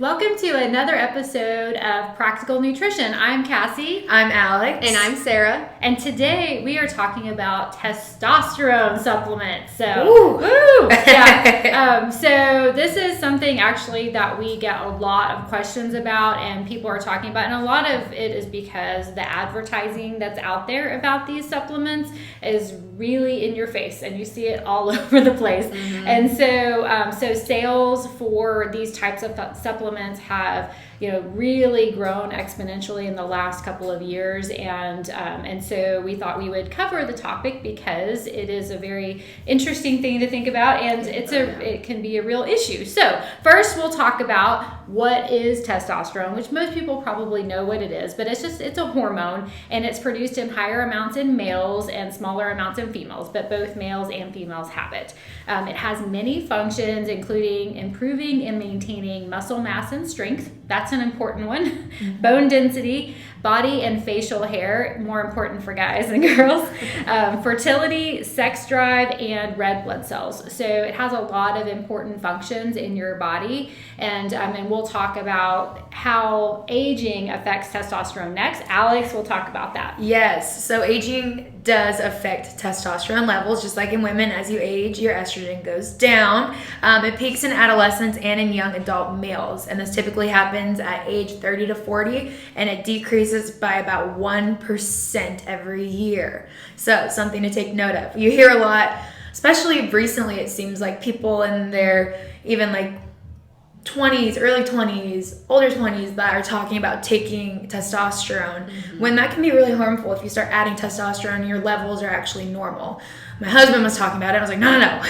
Welcome to another episode of Practical Nutrition. I'm Cassie. I'm Alix. And I'm Sara. And today we are talking about testosterone supplements. So, woo! Yeah. So this is something actually that we get a lot of questions about and people are talking about. And a lot of it is because the advertising that's out there about these supplements is really in your face and you see it all over the place. Mm-hmm. And so sales for these types of supplements have really grown exponentially in the last couple of years, and so we thought we would cover the topic because it is a very interesting thing to think about, and it can be a real issue. So first we'll talk about what is testosterone, which most people probably know what it is, but it's a hormone, and it's produced in higher amounts in males and smaller amounts in females, but both males and females have it. It has many functions, including improving and maintaining muscle mass and strength. That's an important one. Mm-hmm. Bone density, body and facial hair, more important for guys than girls, fertility, sex drive, and red blood cells. So it has a lot of important functions in your body, and we'll talk about how aging affects testosterone next. Alix will talk about that. Yes, so aging does affect testosterone levels. Just like in women, as you age, your estrogen goes down. It peaks in adolescents and in young adult males, and this typically happens at age 30 to 40, and it decreases by about 1% every year. So something to take note of. You hear a lot, especially recently, it seems like people in their even like 20s, early 20s, older 20s that are talking about taking testosterone, when that can be really harmful. If you start adding testosterone, your levels are actually normal. My husband was talking about it. I was like, no.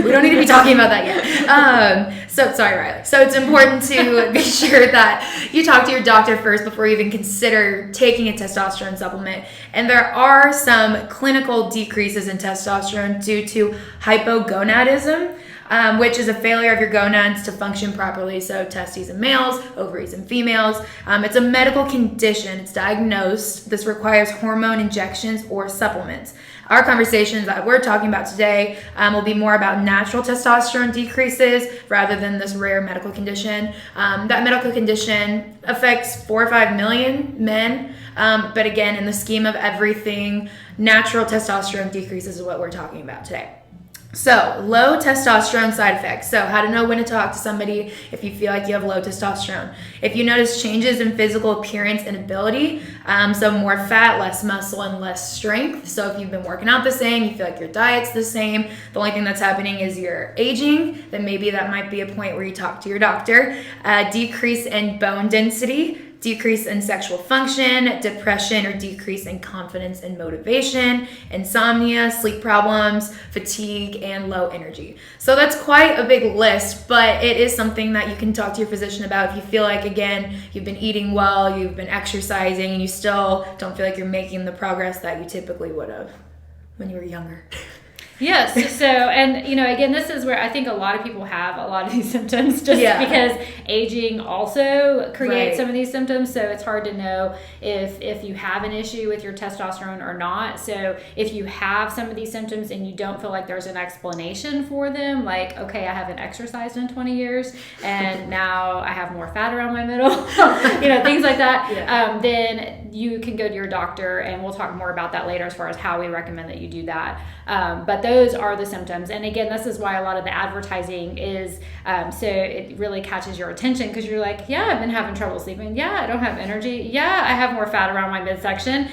We don't need to be talking about that yet. So sorry, Riley. So it's important to be sure that you talk to your doctor first before you even consider taking a testosterone supplement. And there are some clinical decreases in testosterone due to hypogonadism, which is a failure of your gonads to function properly. So testes in males, ovaries in females. It's a medical condition. It's diagnosed. This requires hormone injections or supplements. Our conversations that we're talking about today will be more about natural testosterone decreases rather than this rare medical condition. That medical condition affects 4 or 5 million men. But again, in the scheme of everything, natural testosterone decreases is what we're talking about today. So, low testosterone side effects. So, how to know when to talk to somebody if you feel like you have low testosterone. If you notice changes in physical appearance and ability, so more fat, less muscle, and less strength. So, if you've been working out the same, you feel like your diet's the same, the only thing that's happening is you're aging, then maybe that might be a point where you talk to your doctor. Decrease in bone density, decrease in sexual function, depression or decrease in confidence and motivation, insomnia, sleep problems, fatigue, and low energy. So that's quite a big list, but it is something that you can talk to your physician about if you feel like, again, you've been eating well, you've been exercising, and you still don't feel like you're making the progress that you typically would have when you were younger. Yes. So, and again, this is where I think a lot of people have a lot of these symptoms just because aging also creates some of these symptoms. So it's hard to know if you have an issue with your testosterone or not. So if you have some of these symptoms and you don't feel like there's an explanation for them, like, okay, I haven't exercised in 20 years and now I have more fat around my middle, things like that, then you can go to your doctor, and we'll talk more about that later as far as how we recommend that you do that. But those are the symptoms. And again, this is why a lot of the advertising is, so it really catches your attention because you're like, yeah, I've been having trouble sleeping. Yeah, I don't have energy. Yeah, I have more fat around my midsection.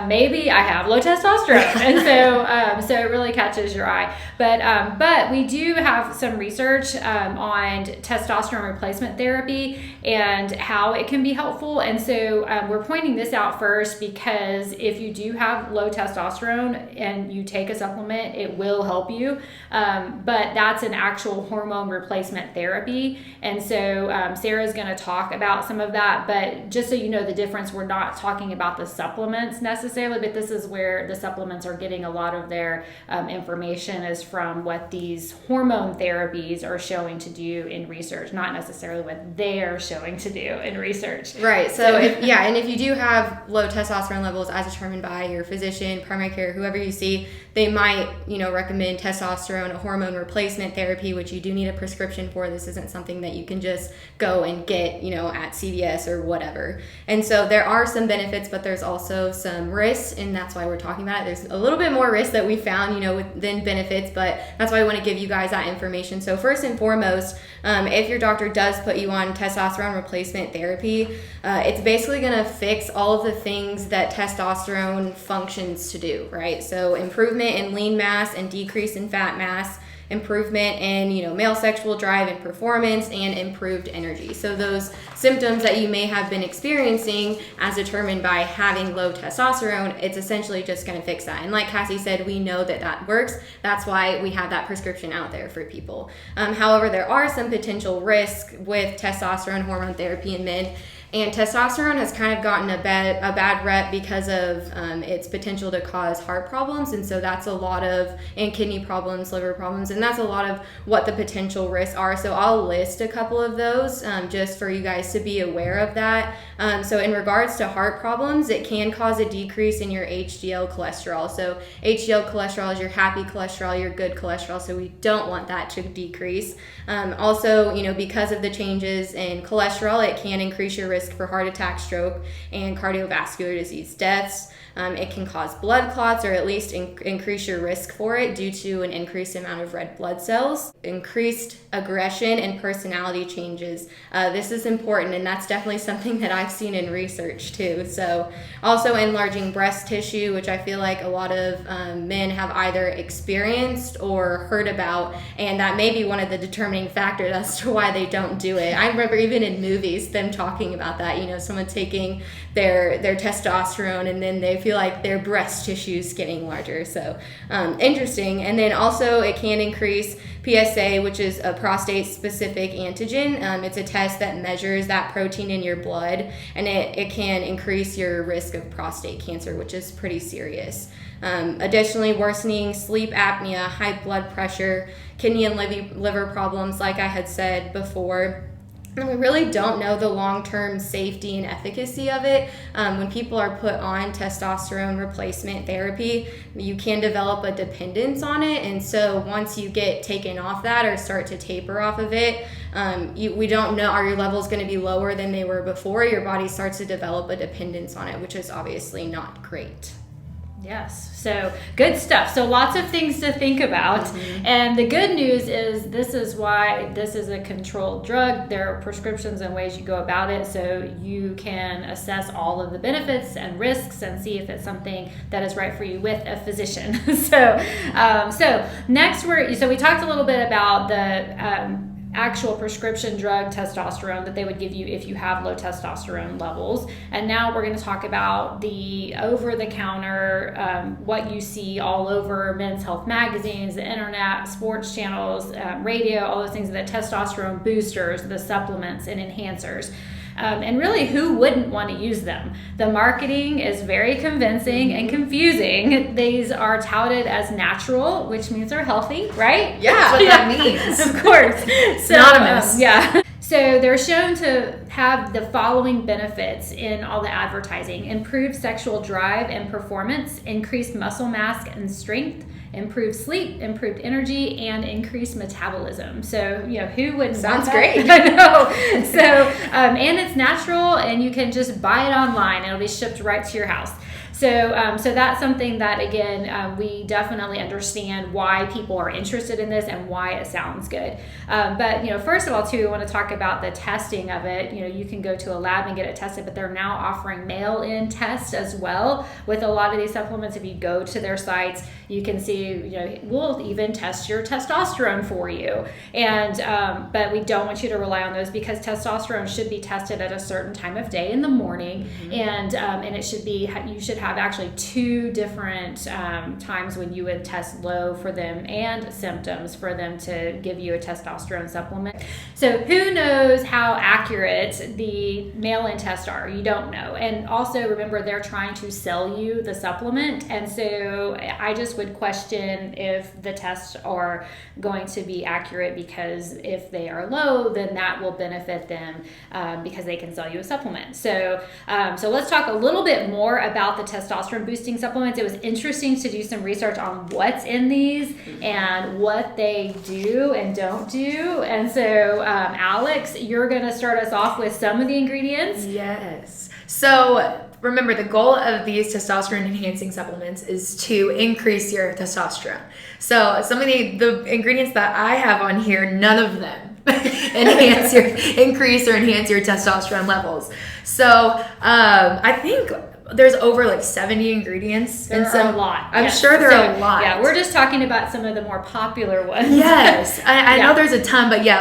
Maybe I have low testosterone. And so it really catches your eye. But we do have some research on testosterone replacement therapy and how it can be helpful. And so we're pointing this out first because if you do have low testosterone and you take a supplement, it will help you. But that's an actual hormone replacement therapy. And so Sarah's going to talk about some of that. But just so you know the difference, we're not talking about the supplements necessarily, but this is where the supplements are getting a lot of their information is from what these hormone therapies are showing to do in research, not necessarily what they're showing to do in research. Right. So if you do have have low testosterone levels as determined by your physician, primary care, whoever you see, they might, recommend testosterone, a hormone replacement therapy, which you do need a prescription for. This isn't something that you can just go and get, at CVS or whatever. And so there are some benefits, but there's also some risks, and that's why we're talking about it. There's a little bit more risk that we found, than benefits, but that's why I want to give you guys that information. So first and foremost, if your doctor does put you on testosterone replacement therapy, it's basically going to fix all of the things that testosterone functions to do, right? So improvement in lean mass and decrease in fat mass, improvement in male sexual drive and performance, and improved energy. So those symptoms that you may have been experiencing as determined by having low testosterone, it's essentially just going to fix that. And like Cassie said, we know that works. That's why we have that prescription out there for people. However, there are some potential risks with testosterone hormone therapy in men. And testosterone has kind of gotten a bad rep because of its potential to cause heart problems, and so that's a lot of, and kidney problems, liver problems, and that's a lot of what the potential risks are. So I'll list a couple of those just for you guys to be aware of that. So in regards to heart problems, it can cause a decrease in your HDL cholesterol. So HDL cholesterol is your happy cholesterol, your good cholesterol, so we don't want that to decrease. Also, because of the changes in cholesterol, it can increase your risk for heart attack, stroke, and cardiovascular disease deaths. It can cause blood clots, or at least increase your risk for it due to an increased amount of red blood cells, increased aggression, and personality changes. This is important, and that's definitely something that I've seen in research too. So also enlarging breast tissue, which I feel like a lot of men have either experienced or heard about, and that may be one of the determining factors as to why they don't do it. I remember even in movies them talking about that, someone taking their testosterone and then they feel like their breast tissue is getting larger. So interesting. And then also it can increase PSA, which is a prostate specific antigen. It's a test that measures that protein in your blood, and it can increase your risk of prostate cancer, which is pretty serious. Additionally, worsening sleep apnea, high blood pressure, kidney and liver problems, like I had said before. And we really don't know the long-term safety and efficacy of it. When people are put on testosterone replacement therapy, you can develop a dependence on it. And so once you get taken off that or start to taper off of it, we don't know, are your levels going to be lower than they were before? Your body starts to develop a dependence on it, which is obviously not great. Yes, so good stuff. So lots of things to think about. Mm-hmm. And the good news is this is why this is a controlled drug. There are prescriptions and ways you go about it, so you can assess all of the benefits and risks and see if it's something that is right for you with a physician. So next we talked a little bit about the actual prescription drug testosterone that they would give you if you have low testosterone levels. And now we're going to talk about the over-the-counter, what you see all over men's health magazines, the internet, sports channels, radio, all those things, the testosterone boosters, the supplements and enhancers. And really, who wouldn't want to use them? The marketing is very convincing and confusing. These are touted as natural, which means they're healthy, right? Yeah, that's what that means. Of course. Synonymous. Yeah. So they're shown to have the following benefits in all the advertising: improved sexual drive and performance, increased muscle mass and strength, improved sleep, improved energy, and increased metabolism. So, who wouldn't want that? Sounds great. I know. So, and it's natural, and you can just buy it online. It'll be shipped right to your house. So that's something that, again, we definitely understand why people are interested in this and why it sounds good. But, first of all, too, I want to talk about the testing of it. You can go to a lab and get it tested, but they're now offering mail-in tests as well with a lot of these supplements. If you go to their sites, you can see, we'll even test your testosterone for you. And but we don't want you to rely on those, because testosterone should be tested at a certain time of day in the morning, mm-hmm. and it should be, you should have have actually 2 different times when you would test low for them and symptoms for them to give you a testosterone supplement. So who knows how accurate the mail-in tests are? You don't know. And also remember, they're trying to sell you the supplement. And so I just would question if the tests are going to be accurate, because if they are low, then that will benefit them because they can sell you a supplement. So let's talk a little bit more about the testosterone boosting supplements. It was interesting to do some research on what's in these and what they do and don't do. And so Alix, you're going to start us off with some of the ingredients. Yes. So remember, the goal of these testosterone enhancing supplements is to increase your testosterone. So some of the ingredients that I have on here, none of them increase or enhance your testosterone levels. So I think there's over like 70 ingredients. There are a lot. I'm sure there are a lot. Yeah, we're just talking about some of the more popular ones. Yes, I know there's a ton, but you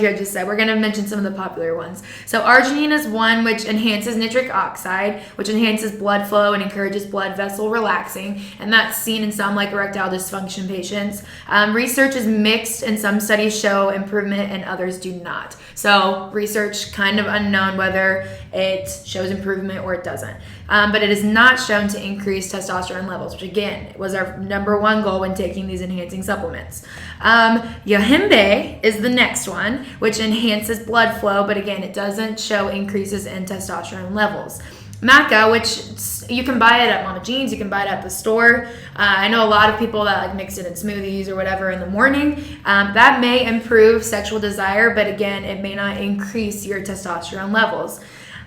had just said, we're going to mention some of the popular ones. So arginine is one, which enhances nitric oxide, which enhances blood flow and encourages blood vessel relaxing, and that's seen in some like erectile dysfunction patients. Research is mixed, and some studies show improvement and others do not. So research kind of unknown whether it shows improvement or it doesn't. But it is not shown to increase testosterone levels, which again was our number one goal when taking these enhancing supplements. Yohimbe is the next one, which enhances blood flow, but again, it doesn't show increases in testosterone levels. Maca, which you can buy it at Mama Jean's, you can buy it at the store. I know a lot of people that like mix it in smoothies or whatever in the morning. That may improve sexual desire, but again, it may not increase your testosterone levels.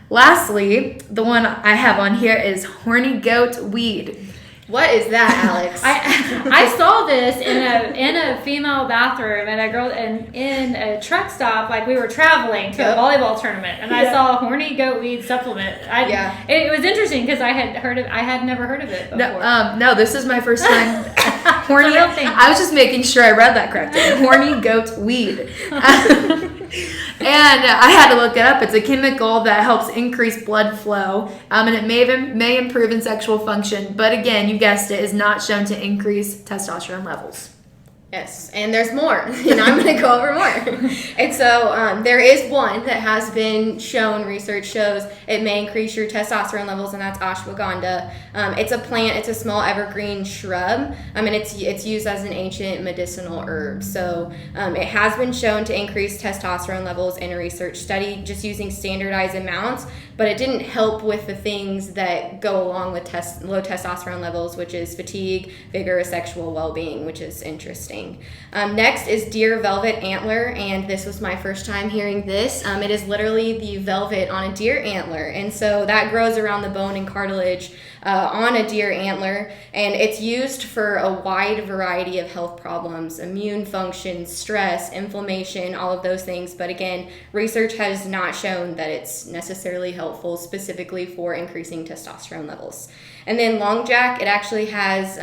Lastly, the one I have on here is horny goat weed. What is that, Alix? I saw this in a female bathroom and in a truck stop, like we were traveling to a volleyball tournament, and I saw a horny goat weed supplement. It was interesting because I had never heard of it before. No, this is my first time. Horny. I was just making sure I read that correctly. Horny goat weed. And I had to look it up. It's a chemical that helps increase blood flow, and it may improve in sexual function, but again, you guessed it, is not shown to increase testosterone levels. Yes, and there's more, and I'm going to go over more. And so there is one that has been shown, research shows it may increase your testosterone levels, and that's ashwagandha. It's a plant, it's a small evergreen shrub, and it's used as an ancient medicinal herb. So it has been shown to increase testosterone levels in a research study just using standardized amounts, but it didn't help with the things that go along with low testosterone levels, which is fatigue, vigor, sexual well-being, which is interesting. Next is deer velvet antler, and this was my first time hearing this. It is literally the velvet on a deer antler, and so that grows around the bone and cartilage on a deer antler, and it's used for a wide variety of health problems: immune function, stress, inflammation, all of those things. But again, research has not shown that it's necessarily helpful specifically for increasing testosterone levels. And then long jack, it actually has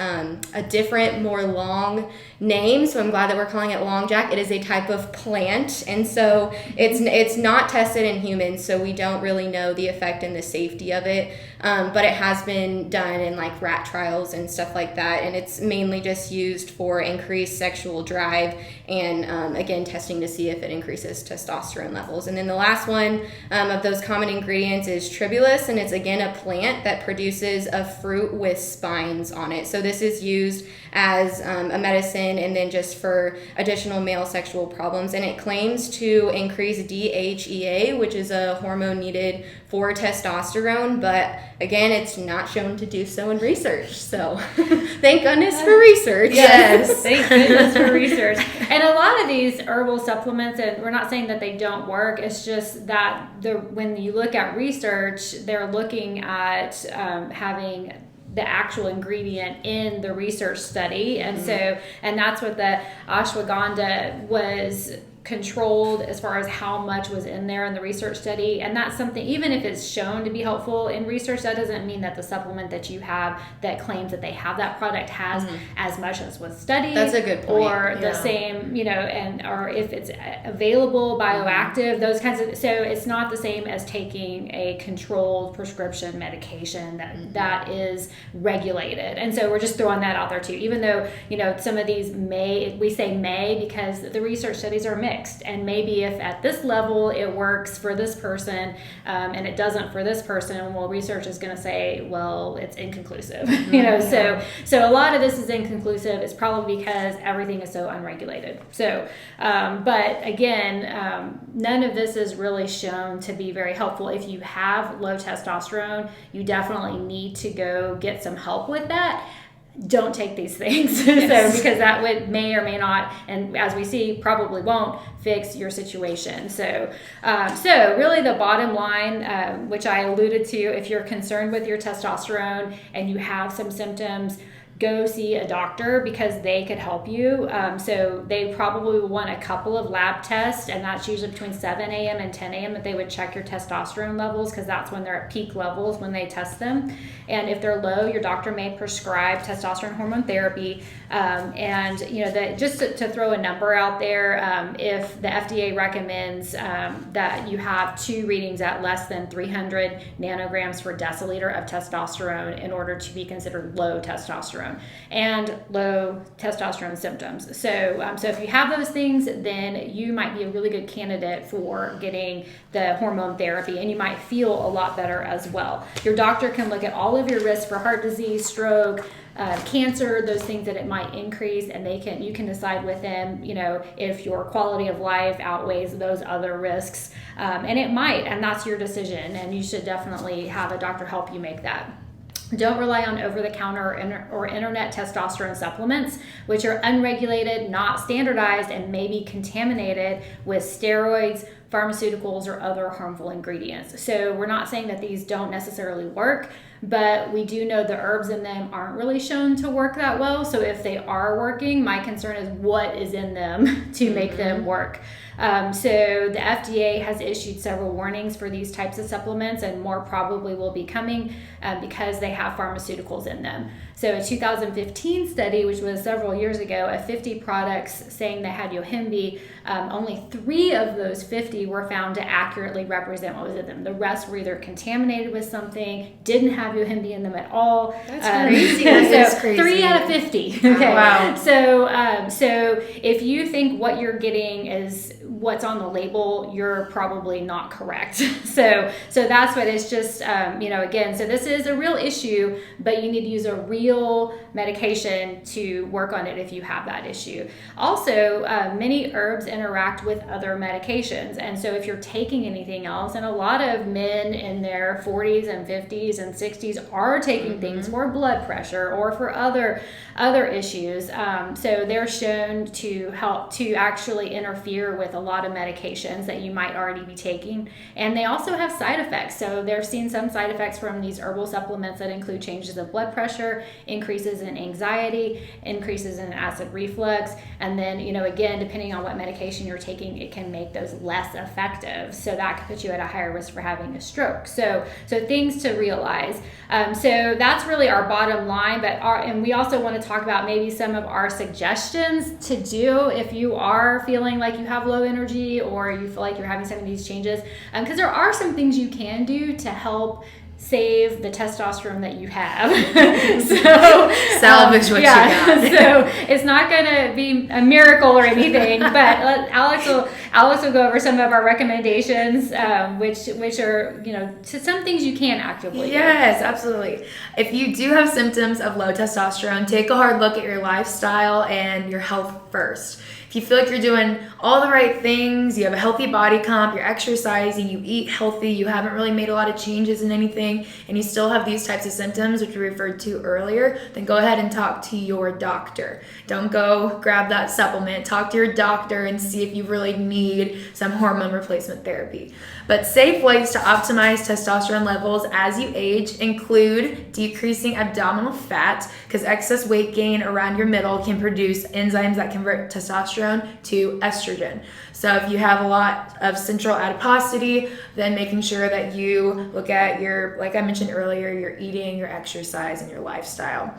a different, more long name, so I'm glad that we're calling it long jack. It is a type of plant, and so it's not tested in humans, so we don't really know the effect and the safety of it, but it has been done in like rat trials and stuff like that, and it's mainly just used for increased sexual drive and again, testing to see if it increases testosterone levels. And then the last one of those common ingredients is tribulus, and it's again a plant that produces a fruit with spines on it. So this is used as a medicine and then just for additional male sexual problems, and it claims to increase DHEA, which is a hormone needed for testosterone, but again, it's not shown to do so in research. So thank goodness for research. Yes, thank goodness for research. And a lot of these herbal supplements, and we're not saying that they don't work, it's just that when you look at research, they're looking at having the actual ingredient in the research study, and so that's what the ashwagandha was controlled as far as how much was in there in the research study. And that's something, even if it's shown to be helpful in research, that doesn't mean that the supplement that you have that claims that they have that product has as much as was studied. That's a good point. Or the same, or if it's available, bioactive, those kinds of, so it's not the same as taking a controlled prescription medication that is regulated. And so we're just throwing that out there too, even though, some of these we say may because the research studies are mixed. And maybe if at this level it works for this person and it doesn't for this person, well, research is going to say, well, it's inconclusive. So a lot of this is inconclusive. It's probably because everything is so unregulated. So, but again, none of this is really shown to be very helpful. If you have low testosterone, you definitely need to go get some help with that. Don't take these things. So because that may or may not, and as we see, probably won't fix your situation. So really the bottom line, which I alluded to, if you're concerned with your testosterone and you have some symptoms, go see a doctor because they could help you. So they probably will want a couple of lab tests, and that's usually between 7 a.m. and 10 a.m. that they would check your testosterone levels because that's when they're at peak levels when they test them. And if they're low, your doctor may prescribe testosterone hormone therapy. Just to throw a number out there, if the FDA recommends that you have 2 readings at less than 300 nanograms per deciliter of testosterone in order to be considered low testosterone and low testosterone symptoms. So if you have those things, then you might be a really good candidate for getting the hormone therapy, and you might feel a lot better as well. Your doctor can look at all of your risks for heart disease, stroke, cancer, those things that it might increase, and you can decide with them, if your quality of life outweighs those other risks, and it might, and that's your decision, and you should definitely have a doctor help you make that. Don't rely on over-the-counter or internet testosterone supplements, which are unregulated, not standardized, and may be contaminated with steroids, pharmaceuticals, or other harmful ingredients. So we're not saying that these don't necessarily work, but we do know the herbs in them aren't really shown to work that well. So if they are working, my concern is what is in them to make them work. So the FDA has issued several warnings for these types of supplements, and more probably will be coming because they have pharmaceuticals in them. So a 2015 study, which was several years ago, of 50 products saying they had yohimbe, only 3 of those 50 were found to accurately represent what was in them. The rest were either contaminated with something, didn't have yohimbe in them at all. That's crazy. That's crazy. 3 out of 50. Okay. Wow. So if you think what you're getting is what's on the label, you're probably not correct. So that's what it's just, again, so this is a real issue, but you need to use a real medication to work on it if you have that issue. Also, many herbs interact with other medications. And so if you're taking anything else, and a lot of men in their 40s and 50s and 60s are taking things for blood pressure or for other issues. So they're shown to help to actually interfere with a lot of medications that you might already be taking. And they also have side effects. So they're seeing some side effects from these herbal supplements that include changes of blood pressure, increases in anxiety, increases in acid reflux. And then, again, depending on what medication you're taking, it can make those less effective. So that could put you at a higher risk for having a stroke. So things to realize. So that's really our bottom line. And we also want to talk about maybe some of our suggestions to do if you are feeling like you have low energy or you feel like you're having some of these changes. Because there are some things you can do to help save the testosterone that you have. Salvage what you got. So it's not going to be a miracle or anything, but Alix will go over some of our recommendations, which are, to some things you can actively do. Yes, absolutely. If you do have symptoms of low testosterone, take a hard look at your lifestyle and your health first. If you feel like you're doing all the right things, you have a healthy body comp, you're exercising, you eat healthy, you haven't really made a lot of changes in anything, and you still have these types of symptoms, which we referred to earlier, then go ahead and talk to your doctor. Don't go grab that supplement. Talk to your doctor and see if you really need some hormone replacement therapy. But safe ways to optimize testosterone levels as you age include decreasing abdominal fat, because excess weight gain around your middle can produce enzymes that convert testosterone testosterone to estrogen. So if you have a lot of central adiposity, then making sure that you look at your, like I mentioned earlier, your eating, your exercise, and your lifestyle.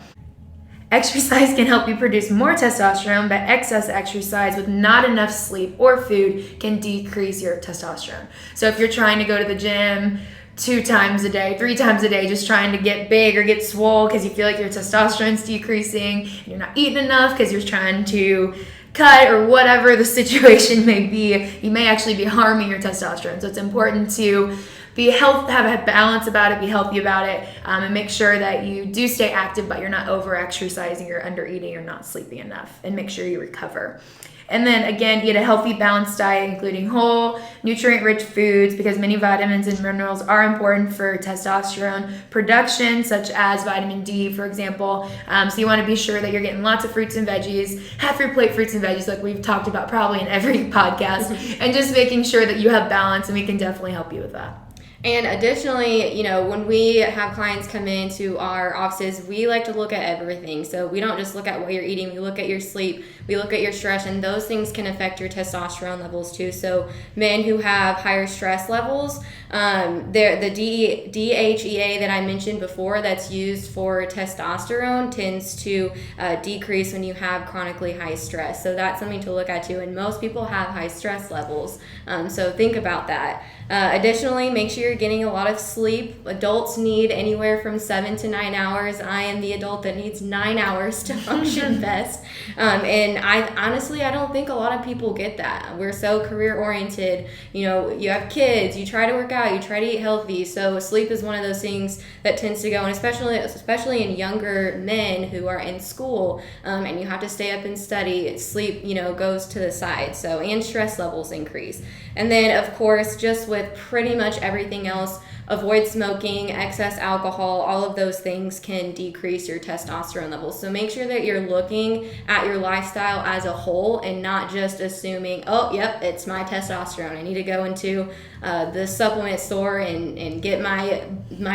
Exercise can help you produce more testosterone, but excess exercise with not enough sleep or food can decrease your testosterone. So if you're trying to go to the gym 2 times a day, 3 times a day, just trying to get big or get swole because you feel like your testosterone's decreasing, and you're not eating enough because you're trying to cut or whatever the situation may be, you may actually be harming your testosterone. So it's important to have a balance about it, be healthy about it, and make sure that you do stay active, but you're not over exercising, you're under eating, you're not sleeping enough, and make sure you recover. And then again, eat a healthy, balanced diet, including whole, nutrient-rich foods, because many vitamins and minerals are important for testosterone production, such as vitamin D, for example. So you want to be sure that you're getting lots of fruits and veggies, half your plate fruits and veggies, like we've talked about probably in every podcast, and just making sure that you have balance, and we can definitely help you with that. And additionally, you know, when we have clients come into our offices, we like to look at everything. So we don't just look at what you're eating, we look at your sleep, we look at your stress, and those things can affect your testosterone levels too. So men who have higher stress levels, the DHEA that I mentioned before that's used for testosterone tends to decrease when you have chronically high stress. So that's something to look at too. And most people have high stress levels. So think about that. Additionally, make sure you're getting a lot of sleep. Adults need anywhere from 7 to 9 hours. I am the adult that needs 9 hours to function best. And I don't think a lot of people get that. We're so career oriented. You know, you have kids, you try to work out, you try to eat healthy. So sleep is one of those things that tends to go, and especially in younger men who are in school, and you have to stay up and study, sleep, you know, goes to the side. So, and stress levels increase. And then, of course, just with pretty much everything else, avoid smoking, excess alcohol, all of those things can decrease your testosterone levels. So make sure that you're looking at your lifestyle as a whole and not just assuming, oh, yep, it's my testosterone. I need to go into the supplement store and get my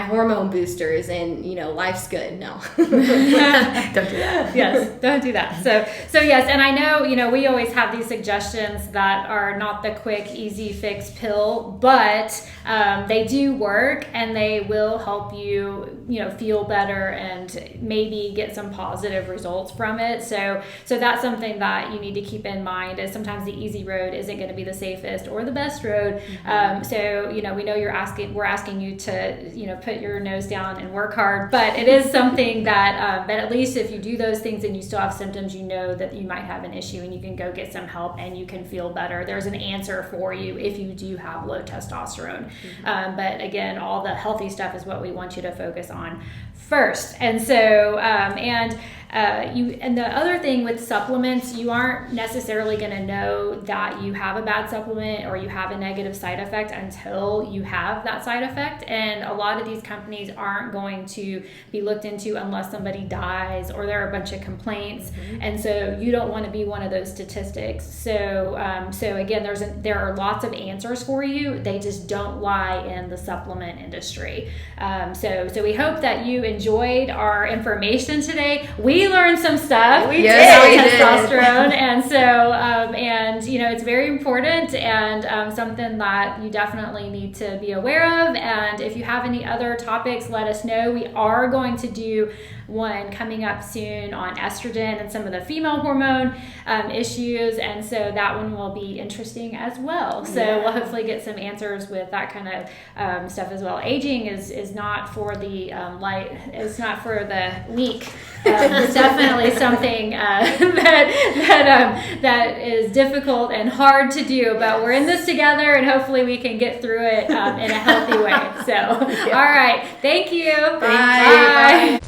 hormone boosters and, you know, life's good. No. Don't do that. Yes, don't do that. So yes, and I know, you know, we always have these suggestions that are not the quick, easy fix pill, but they do work and they will help you, you know, feel better and maybe get some positive results from it. So that's something that you need to keep in mind, is sometimes the easy road isn't going to be the safest or the best road. So, you know, we know we're asking you to, you know, put your nose down and work hard, but it is something that at least if you do those things and you still have symptoms, you know that you might have an issue and you can go get some help and you can feel better. There's an answer for you if you do have low testosterone. But again, all the healthy stuff is what we want you to focus on first. And so, and the other thing with supplements, you aren't necessarily going to know that you have a bad supplement or you have a negative side effect until you have that side effect. And a lot of these companies aren't going to be looked into unless somebody dies or there are a bunch of complaints. And so you don't want to be one of those statistics. So again, there are lots of answers for you. They just don't lie in the supplement industry. So we hope that you enjoyed our information today. We learned some stuff about testosterone, and so and you know, it's very important and something that you definitely need to be aware of. And if you have any other topics, let us know. We are going to do one coming up soon on estrogen and some of the female hormone issues, and so that one will be interesting as well. So we'll hopefully get some answers with that kind of stuff as well. Aging is not for the it's not for the weak. It's definitely something that is difficult and hard to do, but we're in this together and hopefully we can get through it in a healthy way. So all right, thank you. Bye.